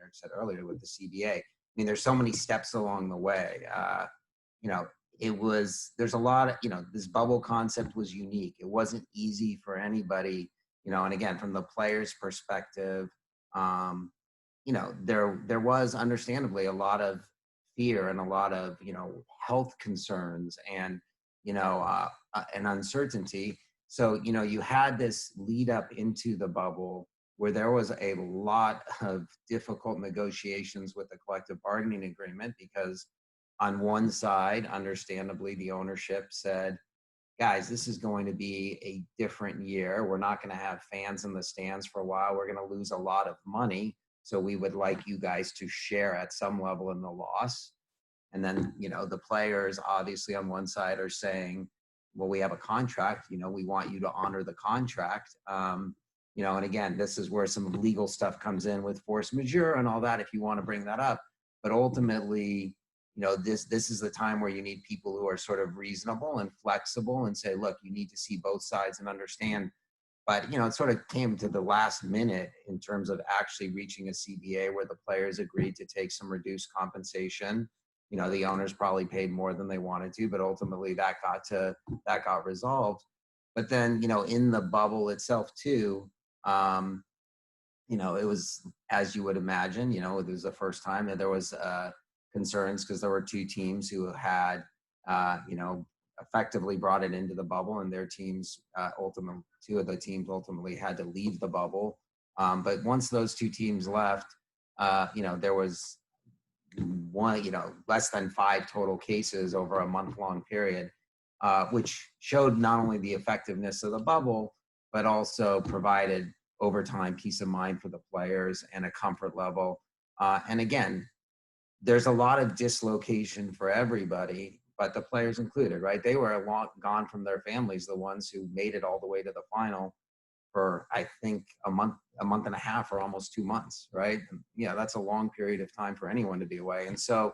Eric said earlier with the CBA, I mean, there's so many steps along the way. You know, there's a lot of, you know, this bubble concept was unique. It wasn't easy for anybody, you know, and again, from the player's perspective, you know, there was understandably a lot of fear and a lot of, you know, health concerns and, you know, and uncertainty. So, you know, you had this lead up into the bubble where there was a lot of difficult negotiations with the collective bargaining agreement, because on one side, understandably, the ownership said, guys, this is going to be a different year. We're not going to have fans in the stands for a while. We're going to lose a lot of money. So we would like you guys to share at some level in the loss. And then, you know, the players obviously on one side are saying, well, we have a contract, you know, we want you to honor the contract. You know, and again, this is where some legal stuff comes in with force majeure and all that, if you want to bring that up. But ultimately, you know, this is the time where you need people who are sort of reasonable and flexible and say, look, you need to see both sides and understand. But, you know, it sort of came to the last minute in terms of actually reaching a CBA where the players agreed to take some reduced compensation. You know, the owners probably paid more than they wanted to, but ultimately that got resolved. But then, you know, in the bubble itself too, you know, it was, as you would imagine, you know, it was the first time that there was concerns because there were two teams who had, you know, effectively brought it into the bubble, and their teams two of the teams ultimately had to leave the bubble. But once those two teams left, you know, there was less than 5 total cases over a month-long period, which showed not only the effectiveness of the bubble, but also provided overtime peace of mind for the players and a comfort level. And again, there's a lot of dislocation for everybody, but the players included, right? They were gone from their families, the ones who made it all the way to the final for, I think, a month and a half, or almost 2 months, right? And, yeah, that's a long period of time for anyone to be away. And so,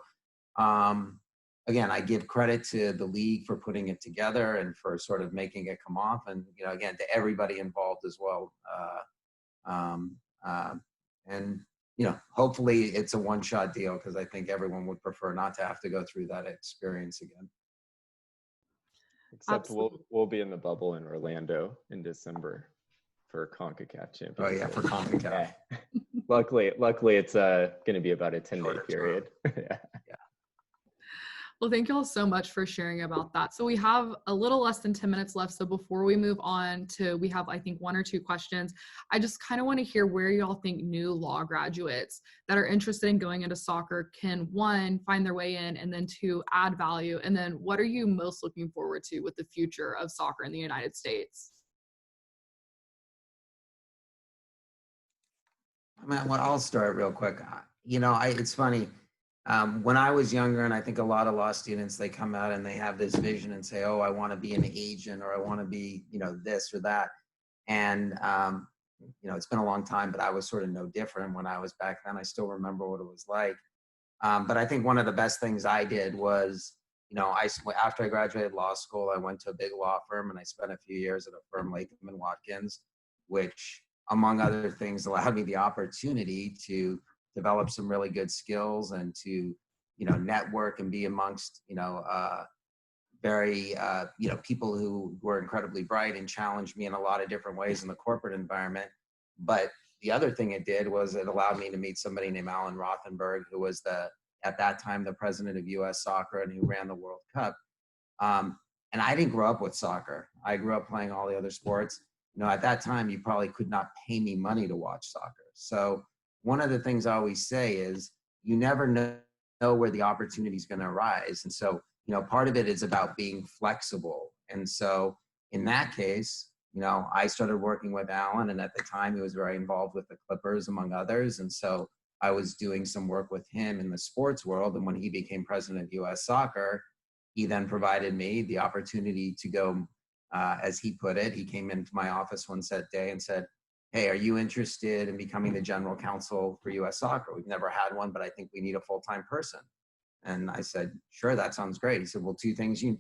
again, I give credit to the league for putting it together and for sort of making it come off, and, you know, again, to everybody involved as well. And, you know, hopefully it's a one-shot deal, because I think everyone would prefer not to have to go through that experience again. Except we'll be in the bubble in Orlando in December for CONCACAF Championship. Oh yeah, for CONCACAF. Yeah. Luckily, it's going to be about a 10-day period. Yeah. Well, thank you all so much for sharing about that. So we have a little less than 10 minutes left. So before we move on we have, I think, 1 or 2 questions. I just kind of want to hear where y'all think new law graduates that are interested in going into soccer can, 1, find their way in, and then 2, add value. And then what are you most looking forward to with the future of soccer in the United States? I mean, well, I'll start real quick. You know, it's funny. When I was younger, and I think a lot of law students, they come out and they have this vision and say, oh, I want to be an agent, or I want to be, you know, this or that. And, you know, it's been a long time, but I was sort of no different when I was back then. I still remember what it was like. But I think one of the best things I did was, you know, after I graduated law school, I went to a big law firm, and I spent a few years at a firm, Latham & Watkins, which, among other things, allowed me the opportunity to develop some really good skills and to, network and be amongst, very, people who were incredibly bright and challenged me in a lot of different ways in the corporate environment. But the other thing it did was it allowed me to meet somebody named Alan Rothenberg, who was at that time, the president of US Soccer and who ran the World Cup. And I didn't grow up with soccer. I grew up playing all the other sports. At that time, you probably could not pay me money to watch soccer. So one of the things I always say is you never know where the opportunity is going to arise. And so, part of it is about being flexible. And so in that case, I started working with Alan, and at the time he was very involved with the Clippers, among others. And so I was doing some work with him in the sports world. And when he became president of US Soccer, he then provided me the opportunity to go, as he put it, he came into my office one set day and said, "Hey, are you interested in becoming the general counsel for US Soccer? We've never had one, but I think we need a full-time person." And I said, "Sure, that sounds great." He said, "Well, two things you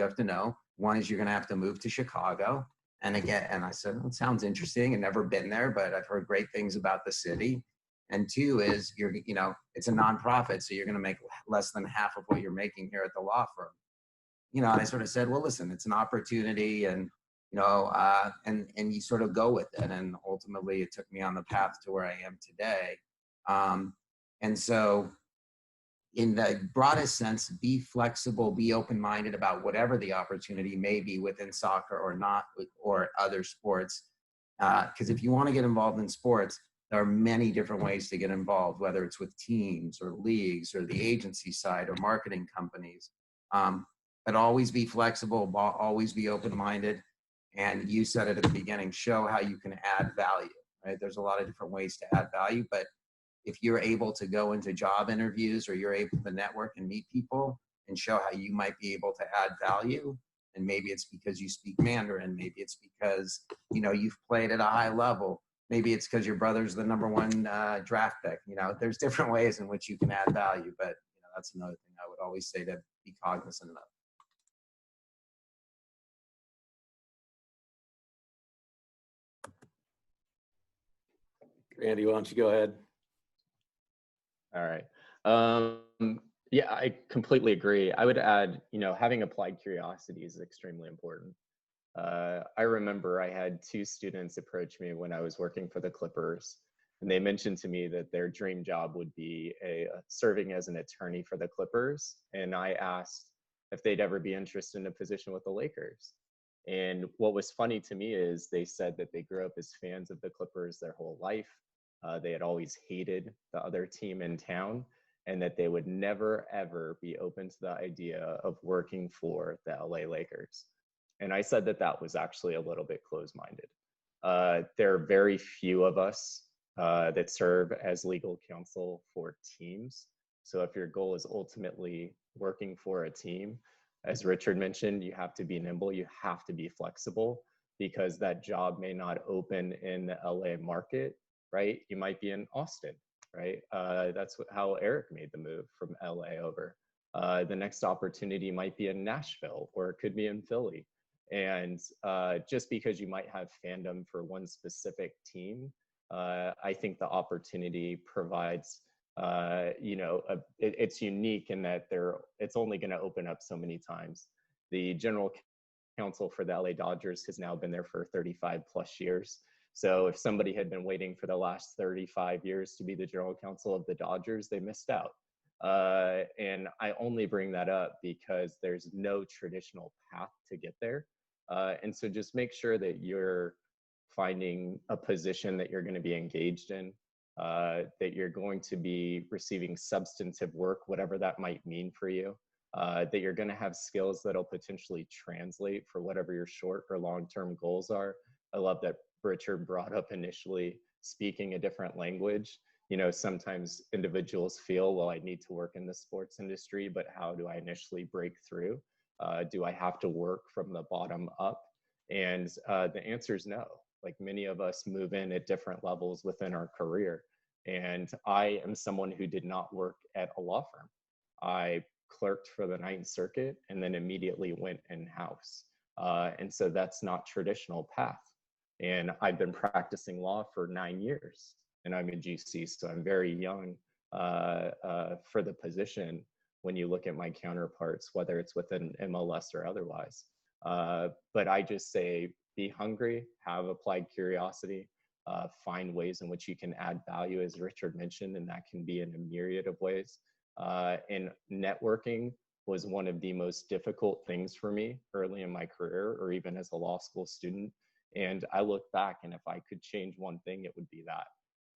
have to know. One is you're going to have to move to Chicago." And I said, "Well, it sounds interesting. I've never been there, but I've heard great things about the city. And two is it's a nonprofit, so you're going to make less than half of what you're making here at the law firm." And I sort of said, "Well, listen, it's an opportunity, and and you sort of go with it." And ultimately, it took me on the path to where I am today. And so, in the broadest sense, be flexible, be open-minded about whatever the opportunity may be within soccer or not, or other sports. Because if you want to get involved in sports, there are many different ways to get involved, whether it's with teams or leagues or the agency side or marketing companies. But always be flexible, always be open-minded. And you said it at the beginning, show how you can add value, right? There's a lot of different ways to add value, but if you're able to go into job interviews or you're able to network and meet people and show how you might be able to add value, and maybe it's because you speak Mandarin, maybe it's because, you've played at a high level, maybe it's because your brother's the #1 draft pick. There's different ways in which you can add value, but that's another thing I would always say to be cognizant of. Randy, why don't you go ahead? All right. Yeah, I completely agree. I would add, having applied curiosity is extremely important. I remember I had 2 students approach me when I was working for the Clippers, and they mentioned to me that their dream job would be serving as an attorney for the Clippers. And I asked if they'd ever be interested in a position with the Lakers. And what was funny to me is they said that they grew up as fans of the Clippers their whole life. They had always hated the other team in town, and that they would never, ever be open to the idea of working for the LA Lakers. And I said that was actually a little bit closed-minded. There are very few of us that serve as legal counsel for teams. So if your goal is ultimately working for a team, as Richard mentioned, you have to be nimble, you have to be flexible, because that job may not open in the LA market, right? You might be in Austin, right? That's how Eric made the move from LA over. The next opportunity might be in Nashville, or it could be in Philly. And just because you might have fandom for one specific team, I think the opportunity provides, it's unique in that it's only going to open up so many times. The general counsel for the LA Dodgers has now been there for 35 plus years. So if somebody had been waiting for the last 35 years to be the general counsel of the Dodgers, they missed out. And I only bring that up because there's no traditional path to get there. And so just make sure that you're finding a position that you're going to be engaged in, that you're going to be receiving substantive work, whatever that might mean for you, that you're going to have skills that'll potentially translate for whatever your short or long-term goals are. I love that Richard brought up initially speaking a different language. Sometimes individuals feel, well, I need to work in the sports industry, but how do I initially break through? Do I have to work from the bottom up? And the answer is no. Like, many of us move in at different levels within our career. And I am someone who did not work at a law firm. I clerked for the Ninth Circuit and then immediately went in-house. And so that's not traditional path. And I've been practicing law for 9 years, and I'm a GC, so I'm very young for the position when you look at my counterparts, whether it's within MLS or otherwise. But I just say, be hungry, have applied curiosity, find ways in which you can add value, as Richard mentioned, and that can be in a myriad of ways. And networking was one of the most difficult things for me early in my career, or even as a law school student. And I look back, and if I could change one thing, it would be that.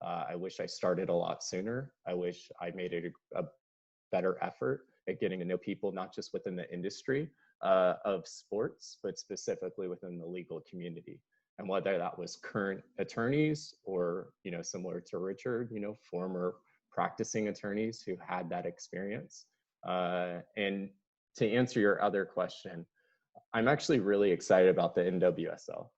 I wish I started a lot sooner. I wish I made it a better effort at getting to know people, not just within the industry of sports, but specifically within the legal community. And whether that was current attorneys or, similar to Richard, former practicing attorneys who had that experience. And to answer your other question, I'm actually really excited about the NWSL.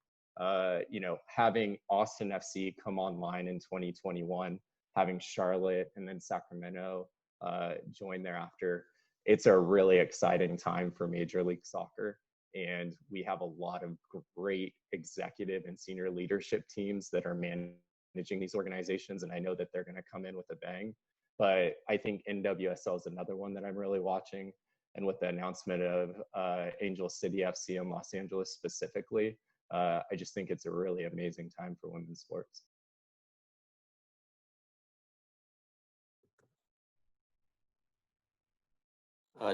Having Austin FC come online in 2021, having Charlotte and then Sacramento join thereafter, it's a really exciting time for Major League Soccer. And we have a lot of great executive and senior leadership teams that are managing these organizations. And I know that they're going to come in with a bang. But I think NWSL is another one that I'm really watching. And with the announcement of Angel City FC in Los Angeles specifically, I just think it's a really amazing time for women's sports.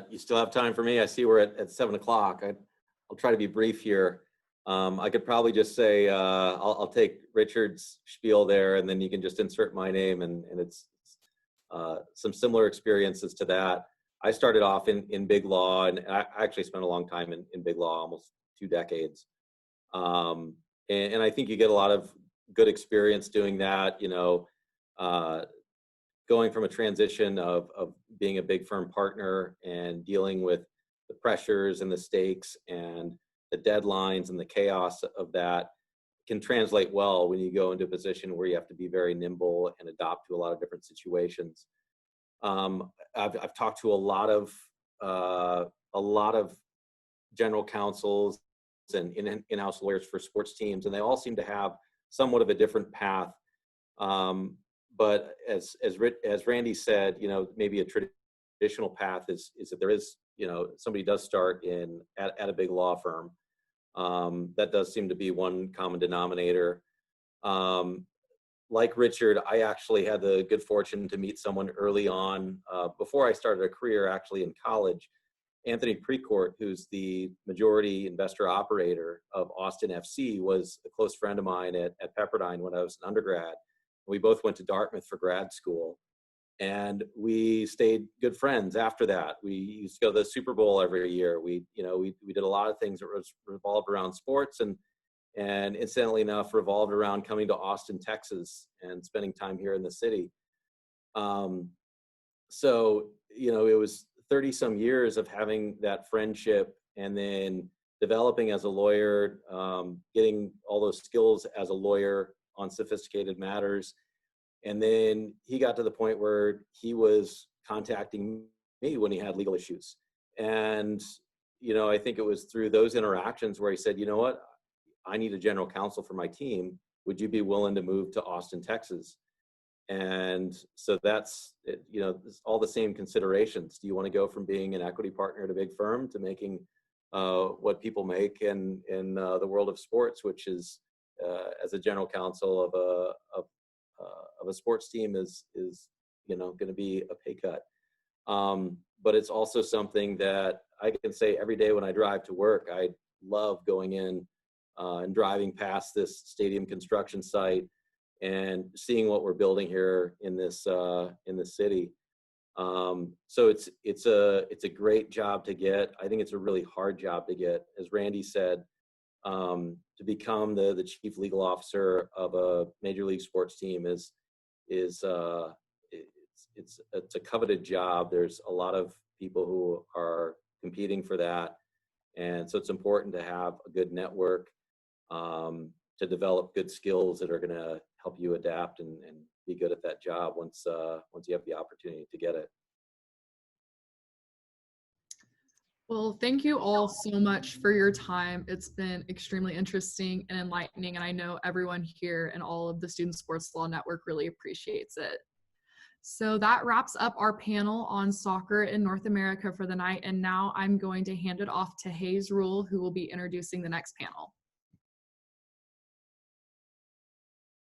You still have time for me? I see we're at 7 o'clock. I'll try to be brief here. I could probably just say, I'll take Richard's spiel there, and then you can just insert my name, and it's some similar experiences to that. I started off in big law, and I actually spent a long time in big law, almost 2 decades. And I think you get a lot of good experience doing that, going from a transition of being a big firm partner and dealing with the pressures and the stakes and the deadlines and the chaos of that can translate well when you go into a position where you have to be very nimble and adapt to a lot of different situations. I've talked to a lot of general counsels and in-house lawyers for sports teams, and they all seem to have somewhat of a different path. But as Randy said, maybe a traditional path is that there is, somebody does start at a big law firm. That does seem to be one common denominator. Like Richard, I actually had the good fortune to meet someone early on, before I started a career actually in college. Anthony Precourt, who's the majority investor operator of Austin FC, was a close friend of mine at Pepperdine when I was an undergrad. We both went to Dartmouth for grad school, and we stayed good friends after that. We used to go to the Super Bowl every year. We did a lot of things that was revolved around sports, and incidentally enough, revolved around coming to Austin, Texas, and spending time here in the city. So, it was 30 some years of having that friendship, and then developing as a lawyer, getting all those skills as a lawyer on sophisticated matters. And then he got to the point where he was contacting me when he had legal issues. And, I think it was through those interactions where he said, you know what, I need a general counsel for my team. Would you be willing to move to Austin, Texas? And so that's, all the same considerations. Do you want to go from being an equity partner at a big firm to making what people make in the world of sports, which is as a general counsel of a sports team is going to be a pay cut. But it's also something that I can say every day when I drive to work. I love going in and driving past this stadium construction site and seeing what we're building here in this city. So it's a great job to get. I think it's a really hard job to get. As Randy said, to become the chief legal officer of a major league sports team is it's a coveted job. There's a lot of people who are competing for that, and so it's important to have a good network, to develop good skills that are going to help you adapt and be good at that job once you have the opportunity to get it. Well, thank you all so much for your time. It's been extremely interesting and enlightening, and I know everyone here and all of the Student Sports Law Network really appreciates it. So that wraps up our panel on soccer in North America for the night. And now I'm going to hand it off to Hayes Rule, who will be introducing the next panel.